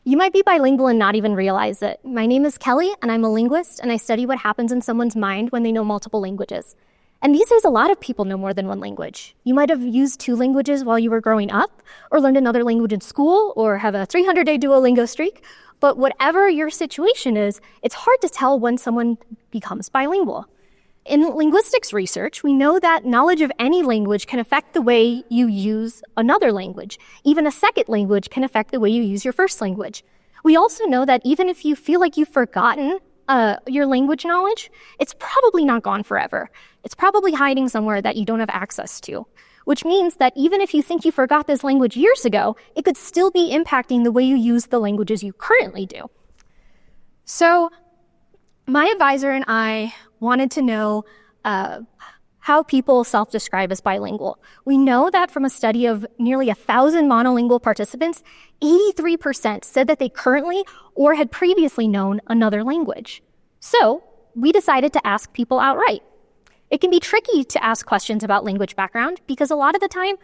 You might be bilingual and not even realize it. My name is Kelly, and I'm a linguist, and I study what happens in someone's mind when they know multiple languages. And these days, a lot of people know more than one language. You might have used 2 languages while you were growing up, or learned another language in school, or have a 300-day Duolingo streak. But whatever your situation is, it's hard to tell when someone becomes bilingual. In linguistics research, we know that knowledge of any language can affect the way you use another language. Even a second language can affect the way you use your first language. We also know that even if you feel like you've forgotten your language knowledge, it's probably not gone forever. It's probably hiding somewhere that you don't have access to, which means that even if you think you forgot this language years ago, it could still be impacting the way you use the languages you currently do. So my advisor and I wanted to know how people self-describe as bilingual. We know that from a study of nearly 1,000 monolingual participants, 83% said that they currently or had previously known another language. So we decided to ask people outright. It can be tricky to ask questions about language background because a lot of the time,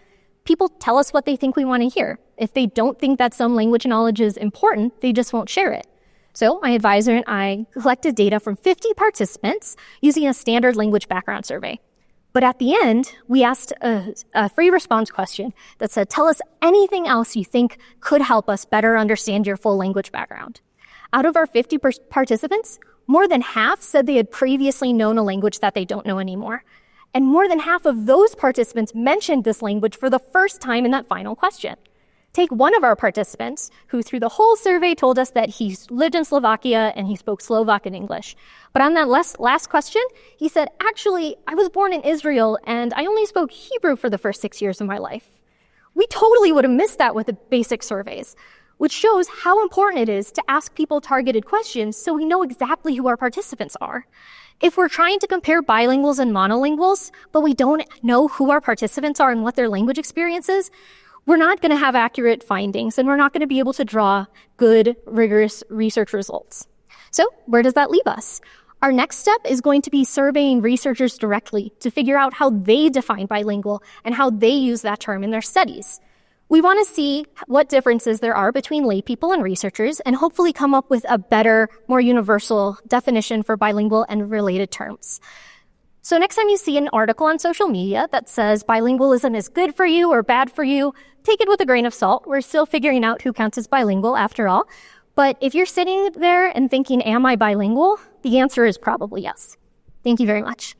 people tell us what they think we want to hear. If they don't think that some language knowledge is important, they just won't share it. So my advisor and I collected data from 50 participants using a standard language background survey. But at the end, we asked a free response question that said, tell us anything else you think could help us better understand your full language background. Out of our 50 participants, more than half said they had previously known a language that they don't know anymore. And more than half of those participants mentioned this language for the first time in that final question. Take one of our participants, who through the whole survey told us that he lived in Slovakia and he spoke Slovak and English. But on that last question, he said, actually, I was born in Israel and I only spoke Hebrew for the first 6 years of my life. We totally would have missed that with the basic surveys, which shows how important it is to ask people targeted questions so we know exactly who our participants are. If we're trying to compare bilinguals and monolinguals, but we don't know who our participants are and what their language experience is, we're not going to have accurate findings, and we're not going to be able to draw good, rigorous research results. So where does that leave us? Our next step is going to be surveying researchers directly to figure out how they define bilingual and how they use that term in their studies. We want to see what differences there are between lay people and researchers and hopefully come up with a better, more universal definition for bilingual and related terms. So next time you see an article on social media that says bilingualism is good for you or bad for you, take it with a grain of salt. We're still figuring out who counts as bilingual after all. But if you're sitting there and thinking, am I bilingual? The answer is probably yes. Thank you very much.